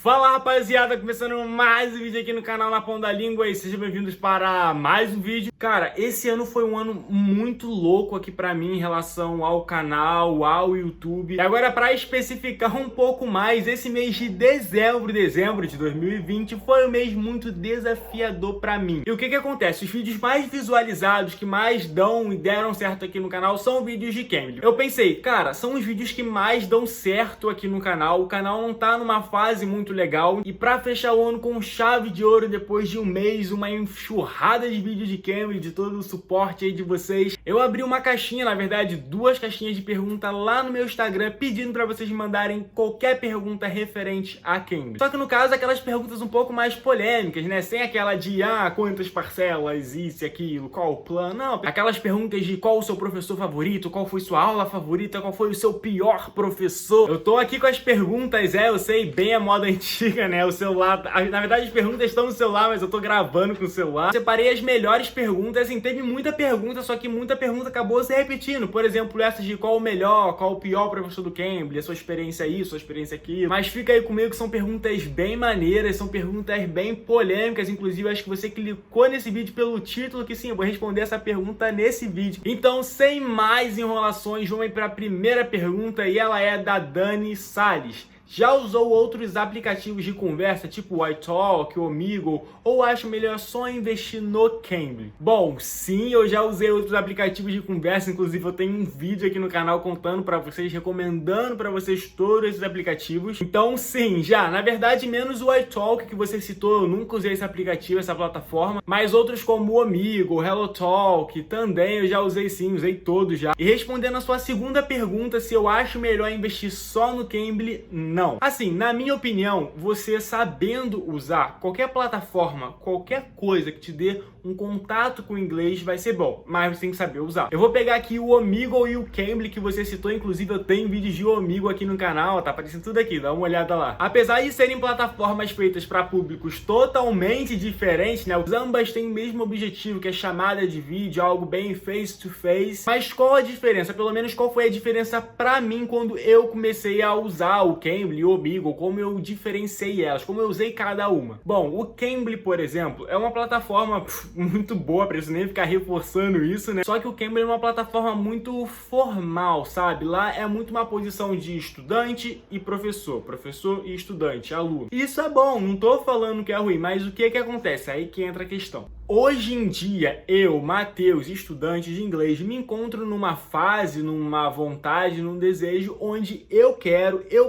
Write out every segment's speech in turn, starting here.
Fala rapaziada, começando mais um vídeo aqui no canal Na Ponta da Língua e sejam bem-vindos para mais um vídeo. Cara, esse ano foi um ano muito louco aqui pra mim em relação ao canal, ao YouTube. E agora pra especificar um pouco mais, esse mês de dezembro de 2020 foi um mês muito desafiador pra mim. E o que acontece? Os vídeos mais visualizados, que mais dão e deram certo aqui no canal são vídeos de Cambly. Eu pensei, cara, são os vídeos que mais dão certo aqui no canal. O canal não tá numa fase muito legal. E pra fechar o ano com chave de ouro, depois de um mês, uma enxurrada de vídeos de Cambly, de todo o suporte aí de vocês, eu abri uma caixinha, na verdade, duas caixinhas de pergunta lá no meu Instagram, pedindo pra vocês mandarem qualquer pergunta referente a Cambly. Só que no caso, aquelas perguntas um pouco mais polêmicas, né? Sem aquela de, quantas parcelas, isso e aquilo, qual o plano? Não, aquelas perguntas de qual o seu professor favorito, qual foi sua aula favorita, qual foi o seu pior professor. Eu tô aqui com as perguntas, eu sei, bem a moda antiga, né? O celular, na verdade as perguntas estão no celular, mas eu tô gravando com o celular. Separei as melhores perguntas, assim, teve muita pergunta, só que muita pergunta acabou se repetindo. Por exemplo, essas de qual o melhor, qual o pior professor do Cambly, a sua experiência isso, a sua experiência aquilo. Mas fica aí comigo que são perguntas bem maneiras, são perguntas bem polêmicas, inclusive acho que você clicou nesse vídeo pelo título, que sim, eu vou responder essa pergunta nesse vídeo. Então, sem mais enrolações, vamos para a primeira pergunta e ela é da Dani Salles. Já usou outros aplicativos de conversa, tipo o iTalk, o Omegle, ou acha melhor só investir no Cambly? Bom, sim, eu já usei outros aplicativos de conversa, inclusive eu tenho um vídeo aqui no canal contando pra vocês, recomendando pra vocês todos esses aplicativos. Então sim, já, na verdade, menos o iTalk que você citou, eu nunca usei esse aplicativo, essa plataforma, mas outros como o Omegle, o HelloTalk, também eu já usei sim, usei todos já. E respondendo a sua segunda pergunta, se eu acho melhor investir só no Cambly, não. Assim, na minha opinião, você sabendo usar qualquer plataforma, qualquer coisa que te dê um contato com o inglês vai ser bom, mas você tem que saber usar. Eu vou pegar aqui o Omegle e o Cambly que você citou, inclusive eu tenho vídeos de Omegle aqui no canal, tá aparecendo tudo aqui, dá uma olhada lá. Apesar de serem plataformas feitas para públicos totalmente diferentes, né, ambas têm o mesmo objetivo, que é chamada de vídeo, algo bem face to face, mas qual a diferença? Pelo menos qual foi a diferença pra mim quando eu comecei a usar o Cambly e o Omegle, como eu diferenciei elas, como eu usei cada uma. Bom, o Cambly, por exemplo, é uma plataforma muito boa, preciso nem ficar reforçando isso, né? Só que o Cambly é uma plataforma muito formal, sabe? Lá é muito uma posição de estudante e professor, professor e estudante, aluno. E isso é bom, não tô falando que é ruim, mas o que acontece? Aí que entra a questão. Hoje em dia, eu, Matheus, estudante de inglês, me encontro numa fase, numa vontade, num desejo onde eu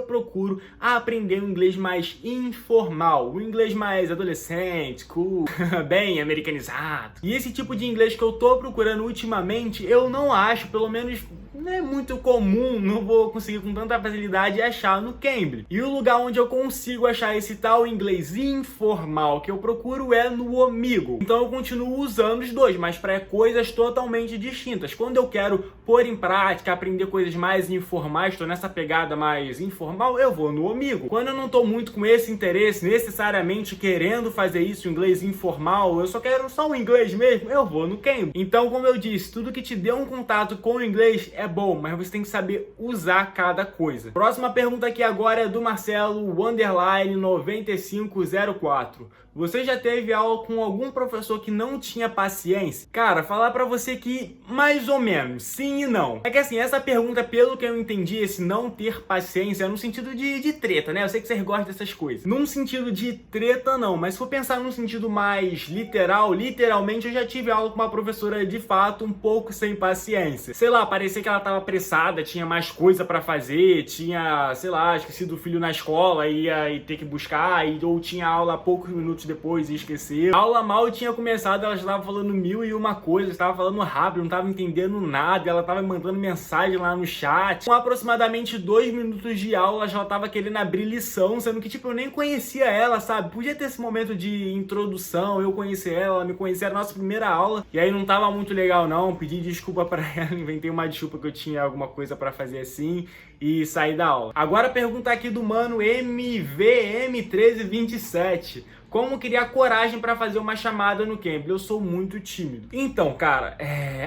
procuro aprender um inglês mais informal, um inglês mais adolescente, cool, bem americanizado. E esse tipo de inglês que eu tô procurando ultimamente, eu não acho, pelo menos não é muito comum, não vou conseguir com tanta facilidade achar no Cambly. E o lugar onde eu consigo achar esse tal inglês informal que eu procuro é no Omegle. Então eu continuo usando os dois, mas para coisas totalmente distintas. Quando eu quero pôr em prática, aprender coisas mais informais, estou nessa pegada mais informal, eu vou no Omegle. Quando eu não estou muito com esse interesse, necessariamente querendo fazer isso, inglês informal, eu só quero só o inglês mesmo, eu vou no Cambly. Então, como eu disse, tudo que te dê um contato com o inglês é bom, mas você tem que saber usar cada coisa. Próxima pergunta aqui agora é do Marcelo _9504. Você já teve aula com algum professor que não tinha paciência? Cara, falar pra você que mais ou menos, sim e não. É que assim, essa pergunta, pelo que eu entendi, esse não ter paciência é no sentido de treta, né? Eu sei que vocês gostam dessas coisas. Num sentido de treta, não. Mas se for pensar num sentido mais literal, literalmente eu já tive aula com uma professora de fato um pouco sem paciência. Sei lá, parecia que ela tava apressada, tinha mais coisa pra fazer, tinha, sei lá, esquecido o filho na escola, ia ter que buscar, ou tinha aula poucos minutos depois e esqueceu. A aula mal tinha começado, ela já estava falando mil e uma coisa, estava falando rápido, não estava entendendo nada, ela estava mandando mensagem lá no chat. Com aproximadamente 2 minutos de aula, já estava querendo abrir lição, sendo que, tipo, eu nem conhecia ela, sabe? Podia ter esse momento de introdução, eu conhecer ela me conhecia, era a nossa primeira aula, e aí não tava muito legal não, pedi desculpa pra ela, inventei uma desculpa que eu tinha alguma coisa pra fazer assim, e saí da aula. Agora pergunta aqui do mano MVM1327. Como criar coragem para fazer uma chamada no Cambly? Eu sou muito tímido. Então, cara,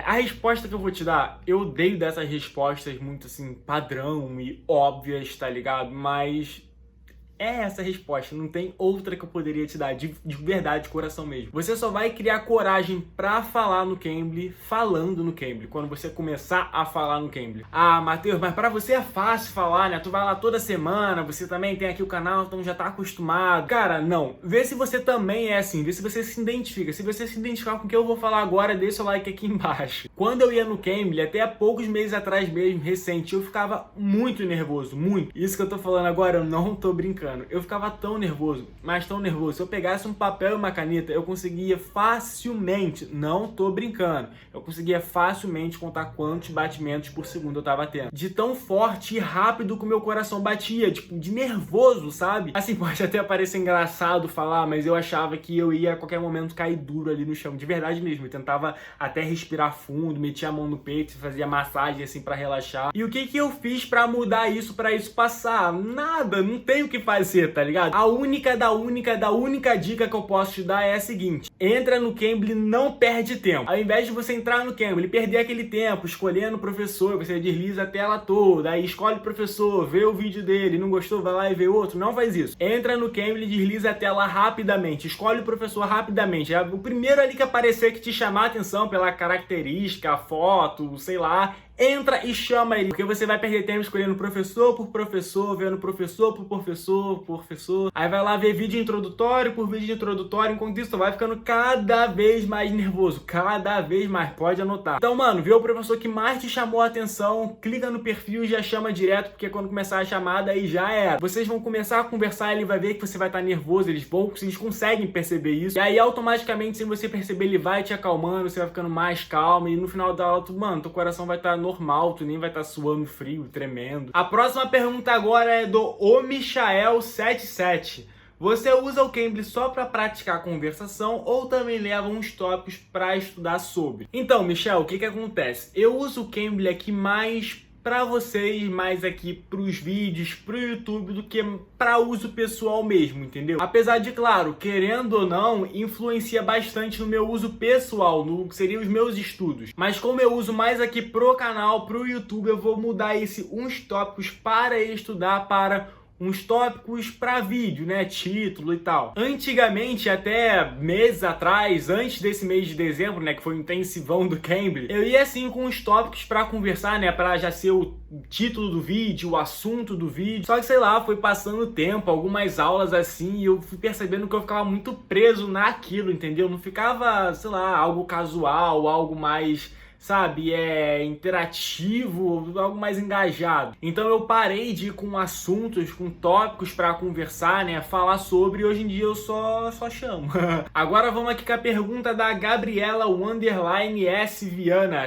a resposta que eu vou te dar, eu odeio dessas respostas muito assim, padrão e óbvias, tá ligado? Mas É essa a resposta, não tem outra que eu poderia te dar, de verdade, de coração mesmo. Você só vai criar coragem pra falar no Cambly, falando no Cambly, quando você começar a falar no Cambly. Ah, Matheus, mas pra você é fácil falar, né? Tu vai lá toda semana, você também tem aqui o canal, então já tá acostumado. Cara, não. Vê se você também é assim, vê se você se identifica. Se você se identificar com o que eu vou falar agora, deixa o like aqui embaixo. Quando eu ia no Cambly, até há poucos meses atrás mesmo, recente, eu ficava muito nervoso, muito. Isso que eu tô falando agora, eu não tô brincando. Eu ficava tão nervoso, mas tão nervoso. Se eu pegasse um papel e uma caneta, eu conseguia facilmente, não tô brincando, eu conseguia facilmente contar quantos batimentos por segundo eu tava tendo. De tão forte e rápido que o meu coração batia, tipo, de nervoso, sabe? Assim, pode até parecer engraçado falar, mas eu achava que eu ia a qualquer momento cair duro ali no chão, de verdade mesmo. Eu tentava até respirar fundo, metia a mão no peito, fazia massagem assim pra relaxar. E o que que eu fiz pra mudar isso, pra isso passar? Nada, não tem o que fazer, tá ligado? A única dica que eu posso te dar é a seguinte: entra no Cambly, não perde tempo. Ao invés de você entrar no Cambly e perder aquele tempo escolhendo o professor, você desliza a tela toda, aí escolhe o professor, vê o vídeo dele, não gostou, vai lá e vê outro. Não faz isso. Entra no Cambly, desliza a tela rapidamente, escolhe o professor rapidamente. O primeiro ali que aparecer que te chamar a atenção pela característica, a foto, sei lá, entra e chama ele, porque você vai perder tempo escolhendo professor por professor, vendo professor por professor. Aí vai lá ver vídeo introdutório por vídeo introdutório, enquanto isso tu vai ficando cada vez mais nervoso, cada vez mais, pode anotar. Então, mano, vê o professor que mais te chamou a atenção, clica no perfil e já chama direto, porque quando começar a chamada aí já era. Vocês vão começar a conversar, ele vai ver que você vai estar nervoso, eles conseguem perceber isso, e aí automaticamente, sem você perceber, ele vai te acalmando, você vai ficando mais calmo, e no final da aula, mano, teu coração vai estar normal, tu nem vai estar suando frio, tremendo. A próxima pergunta agora é do Omichael77. Você usa o Cambly só para praticar conversação ou também leva uns tópicos para estudar sobre? Então, Michel, o que que acontece? Eu uso o Cambly aqui mais para vocês, mais aqui pros vídeos, pro YouTube, do que para uso pessoal mesmo, entendeu? Apesar de, claro, querendo ou não, influencia bastante no meu uso pessoal, no que seriam os meus estudos. Mas como eu uso mais aqui pro canal, pro YouTube, eu vou mudar uns tópicos para estudar, para uns tópicos para vídeo, né, título e tal. Antigamente, até meses atrás, antes desse mês de dezembro, né, que foi o intensivão do Cambly, eu ia assim com os tópicos para conversar, né, para já ser o título do vídeo, o assunto do vídeo. Só que, sei lá, foi passando o tempo, algumas aulas assim, e eu fui percebendo que eu ficava muito preso naquilo, entendeu? Não ficava, sei lá, algo casual, algo mais, sabe, interativo, algo mais engajado. Então eu parei de ir com assuntos, com tópicos para conversar, né, falar sobre, e hoje em dia eu só chamo. Agora vamos aqui com a pergunta da Gabriela _S Viana,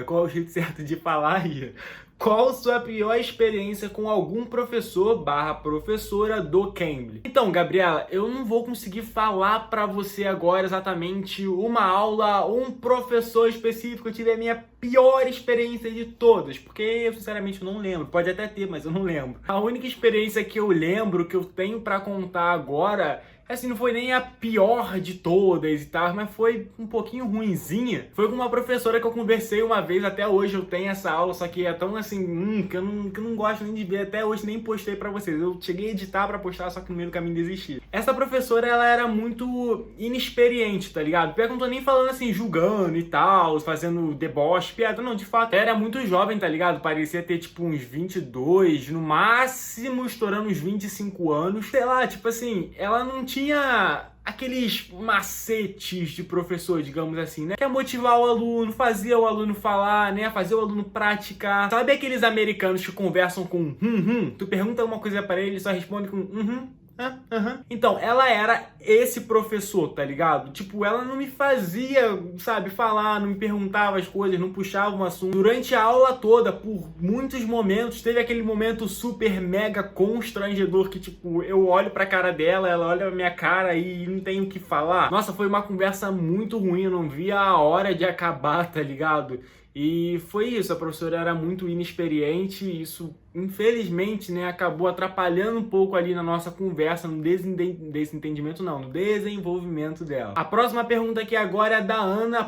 qual é o jeito certo de falar aí? Qual sua pior experiência com algum professor / professora do Cambly? Então, Gabriela, eu não vou conseguir falar pra você agora exatamente uma aula, um professor específico. Eu tive a minha pior experiência de todas, porque eu sinceramente não lembro. Pode até ter, mas eu não lembro. A única experiência que eu lembro, que eu tenho pra contar agora, assim, não foi nem a pior de todas e tal, mas foi um pouquinho ruinzinha. Foi com uma professora que eu conversei uma vez, até hoje eu tenho essa aula, só que é tão assim, que eu não gosto nem de ver, até hoje nem postei pra vocês. Eu cheguei a editar pra postar, só que no meio do caminho desisti. Essa professora, ela era muito inexperiente, tá ligado? Pior que eu não tô nem falando assim, julgando e tal, fazendo deboche, piada, não, de fato. Ela era muito jovem, tá ligado? Parecia ter tipo uns 22, no máximo estourando uns 25 anos. Sei lá, tipo assim, ela não tinha aqueles macetes de professor, digamos assim, né? Que é motivar o aluno, fazer o aluno falar, né? Fazer o aluno praticar. Sabe aqueles americanos que conversam com Tu pergunta uma coisa para ele, ele só responde com Então, ela era esse professor, tá ligado? Tipo, ela não me fazia, sabe, falar, não me perguntava as coisas, não puxava um assunto. Durante a aula toda, por muitos momentos, teve aquele momento super mega constrangedor que, tipo, eu olho pra cara dela, ela olha pra minha cara e não tenho o que falar. Nossa, foi uma conversa muito ruim, eu não via a hora de acabar, tá ligado? E foi isso, a professora era muito inexperiente, e isso, infelizmente, né, acabou atrapalhando um pouco ali na nossa conversa, no desenvolvimento dela. A próxima pergunta aqui agora é da Ana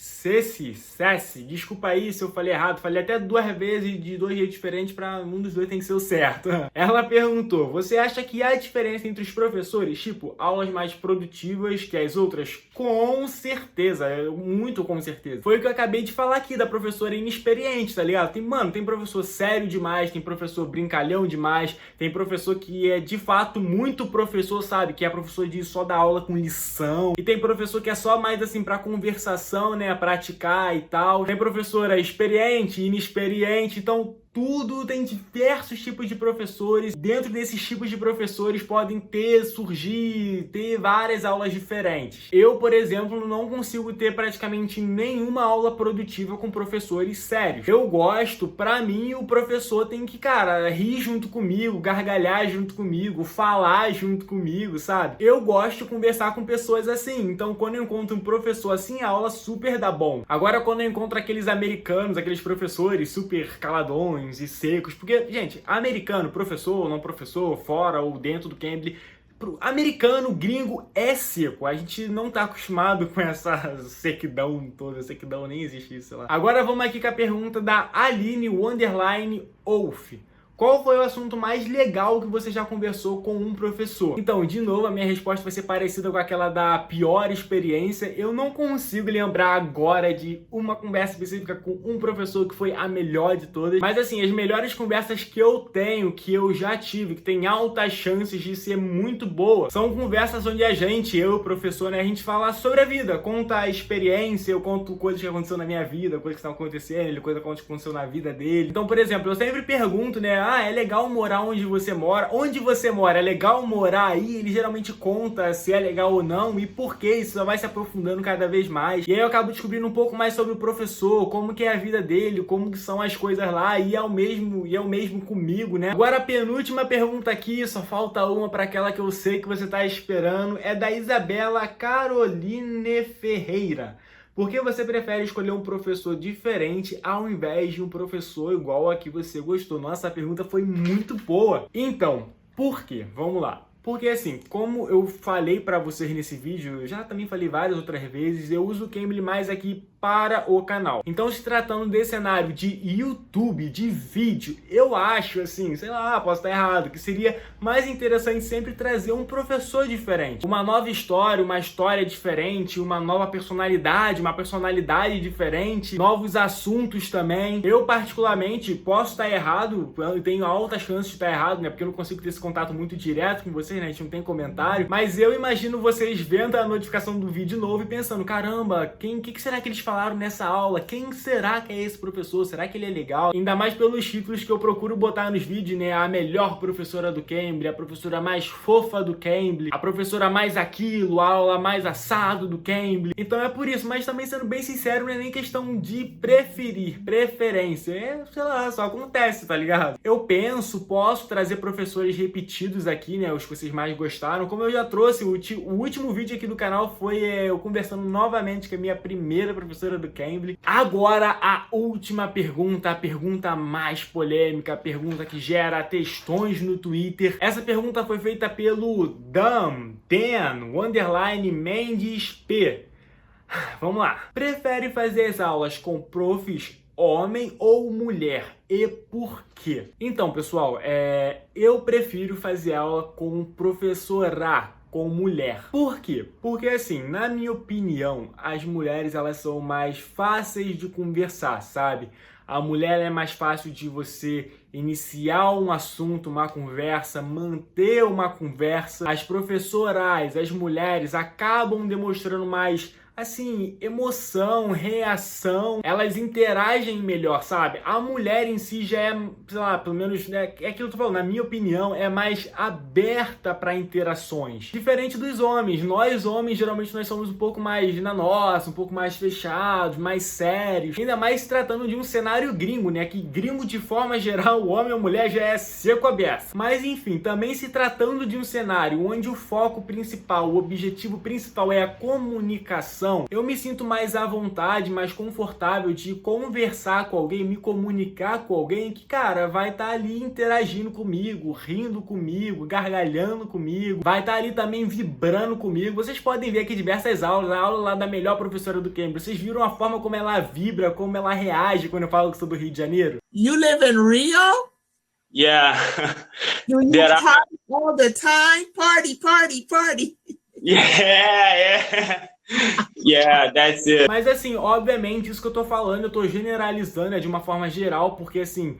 Cessi, desculpa aí se eu falei errado, falei até 2 vezes de 2 jeitos diferentes, para um dos dois tem que ser o certo. Ela perguntou: você acha que há diferença entre os professores, tipo, aulas mais produtivas que as outras? Com certeza, muito com certeza. Foi o que eu acabei de falar aqui da professora inexperiente, tá ligado? Tem professor sério demais, tem professor brincalhão demais, tem professor que é de fato muito professor, sabe? Que é professor de só dar aula com lição, e tem professor que é só mais assim pra conversação, né? Praticar e tal. Tem professora experiente, inexperiente, então tudo, tem diversos tipos de professores. Dentro desses tipos de professores podem surgir várias aulas diferentes. Eu, por exemplo, não consigo ter praticamente nenhuma aula produtiva com professores sérios. Eu gosto, pra mim, o professor tem que, cara, rir junto comigo, gargalhar junto comigo, falar junto comigo, sabe? Eu gosto de conversar com pessoas assim. Então, quando eu encontro um professor assim, a aula super dá bom. Agora, quando eu encontro aqueles americanos, aqueles professores super caladões e secos, porque, gente, americano, professor ou não professor, fora ou dentro do Cambly, americano, gringo é seco. A gente não tá acostumado com essa sequidão toda. Sequidão nem existe isso, sei lá. Agora vamos aqui com a pergunta da Aline Wolf. Qual foi o assunto mais legal que você já conversou com um professor? Então, de novo, a minha resposta vai ser parecida com aquela da pior experiência. Eu não consigo lembrar agora de uma conversa específica com um professor que foi a melhor de todas. Mas assim, as melhores conversas que eu tenho, que eu já tive, que tem altas chances de ser muito boa, são conversas onde eu, o professor, né, a gente fala sobre a vida, conta a experiência, eu conto coisas que aconteceu na minha vida, coisas que estão acontecendo, coisas que aconteceu na vida dele. Então, por exemplo, eu sempre pergunto, né, é legal morar onde você mora? Onde você mora? É legal morar aí? Ele geralmente conta se é legal ou não e por que. Isso só vai se aprofundando cada vez mais. E aí eu acabo descobrindo um pouco mais sobre o professor, como que é a vida dele, como que são as coisas lá, e é o mesmo comigo, né? Agora a penúltima pergunta aqui, só falta uma para aquela que eu sei que você tá esperando, é da Isabela Caroline Ferreira. Por que você prefere escolher um professor diferente ao invés de um professor igual a que você gostou? Nossa, a pergunta foi muito boa. Então, por quê? Vamos lá. Porque assim, como eu falei pra vocês nesse vídeo, eu já também falei várias outras vezes, eu uso o Cambly mais aqui para o canal. Então, se tratando desse cenário de YouTube, de vídeo, eu acho assim, sei lá, posso estar errado, que seria mais interessante sempre trazer um professor diferente. Uma nova história, uma história diferente, uma nova personalidade, uma personalidade diferente, novos assuntos também. Eu, particularmente, posso estar errado, eu tenho altas chances de estar errado, né? Porque eu não consigo ter esse contato muito direto com vocês, né? A gente não tem comentário. Mas eu imagino vocês vendo a notificação do vídeo novo e pensando, caramba, que será que eles falaram nessa aula? Quem será que é esse professor? Será que ele é legal? Ainda mais pelos títulos que eu procuro botar nos vídeos, né? A melhor professora do Cambly, a professora mais fofa do Cambly, a professora mais aquilo, a aula mais assado do Cambly. Então é por isso, mas também sendo bem sincero, não é nem questão de preferência. É, sei lá, só acontece, tá ligado? Eu posso trazer professores repetidos aqui, né? Os que vocês mais gostaram. Como eu já trouxe, o último vídeo aqui do canal foi eu conversando novamente com a minha primeira professora do Cambly. Agora a última pergunta, a pergunta mais polêmica, a pergunta que gera textões no Twitter. Essa pergunta foi feita pelo Mendes P. Vamos lá. Prefere fazer as aulas com profs homem ou mulher? E por quê? Então, pessoal, eu prefiro fazer aula com professora, com mulher. Por quê? Porque assim, na minha opinião, as mulheres elas são mais fáceis de conversar, sabe? A mulher é mais fácil de você iniciar um assunto, uma conversa, manter uma conversa. As professoras, as mulheres acabam demonstrando mais, assim, emoção, reação, elas interagem melhor, sabe? A mulher em si já é, sei lá, pelo menos, é aquilo que eu tô falando, na minha opinião, é mais aberta para interações. Diferente dos homens. Nós, homens, geralmente nós somos um pouco mais na nossa, um pouco mais fechados, mais sérios. Ainda mais se tratando de um cenário gringo, né? Que gringo, de forma geral, o homem ou mulher já é seco aberto. Mas, enfim, também se tratando de um cenário onde o foco principal, o objetivo principal é a comunicação, interação, eu me sinto mais à vontade, mais confortável de conversar com alguém, me comunicar com alguém que, cara, vai estar ali interagindo comigo, rindo comigo, gargalhando comigo, vai estar ali também vibrando comigo. Vocês podem ver aqui diversas aulas, a aula lá da melhor professora do Cambridge. Vocês viram a forma como ela vibra, como ela reage quando eu falo que sou do Rio de Janeiro? You live in Rio? Yeah. You There are- party all the time? Party, party, party. Yeah. Yeah, that's it. Mas assim, obviamente, isso que eu tô falando, eu tô generalizando de uma forma geral, porque assim,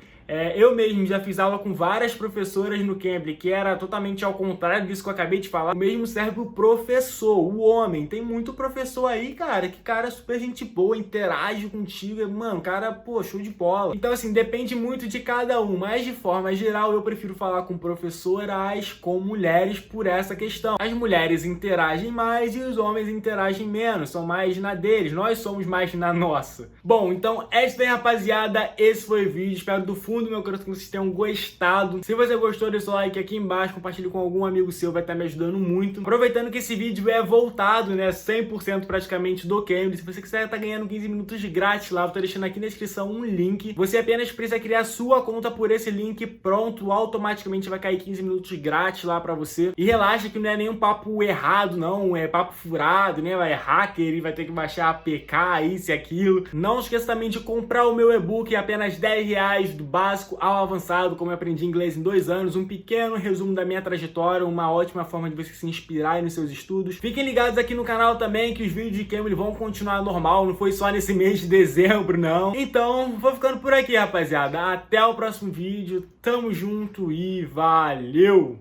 eu mesmo já fiz aula com várias professoras no Cambridge, que era totalmente ao contrário disso que eu acabei de falar. O mesmo serve pro professor, o homem. Tem muito professor aí, cara, que cara é super gente boa, interage contigo, mano, cara, pô, show de bola. Então assim, depende muito de cada um, mas de forma geral eu prefiro falar com professoras, com mulheres por essa questão. As mulheres interagem mais e os homens interagem menos, são mais na deles, nós somos mais na nossa. Bom, então é isso aí, rapaziada, esse foi o vídeo, espero do fundo do meu coração que vocês tenham gostado. Se você gostou, deixa o like aqui embaixo, compartilhe com algum amigo seu, vai estar me ajudando muito. Aproveitando que esse vídeo é voltado, né, 100% praticamente do Cambridge, se você quiser estar ganhando 15 minutos de grátis lá, eu tô deixando aqui na descrição um link. Você apenas precisa criar sua conta por esse link, pronto, automaticamente vai cair 15 minutos grátis lá pra você. E relaxa que não é nenhum papo errado, não, é papo furado, né, é hacker e vai ter que baixar APK, isso e aquilo. Não esqueça também de comprar o meu e-book, apenas R$10 do básico ao avançado, como eu aprendi inglês em 2 anos, um pequeno resumo da minha trajetória, uma ótima forma de você se inspirar aí nos seus estudos. Fiquem ligados aqui no canal também, que os vídeos de Cambridge vão continuar normal, não foi só nesse mês de dezembro, não. Então, vou ficando por aqui, rapaziada. Até o próximo vídeo, tamo junto e valeu!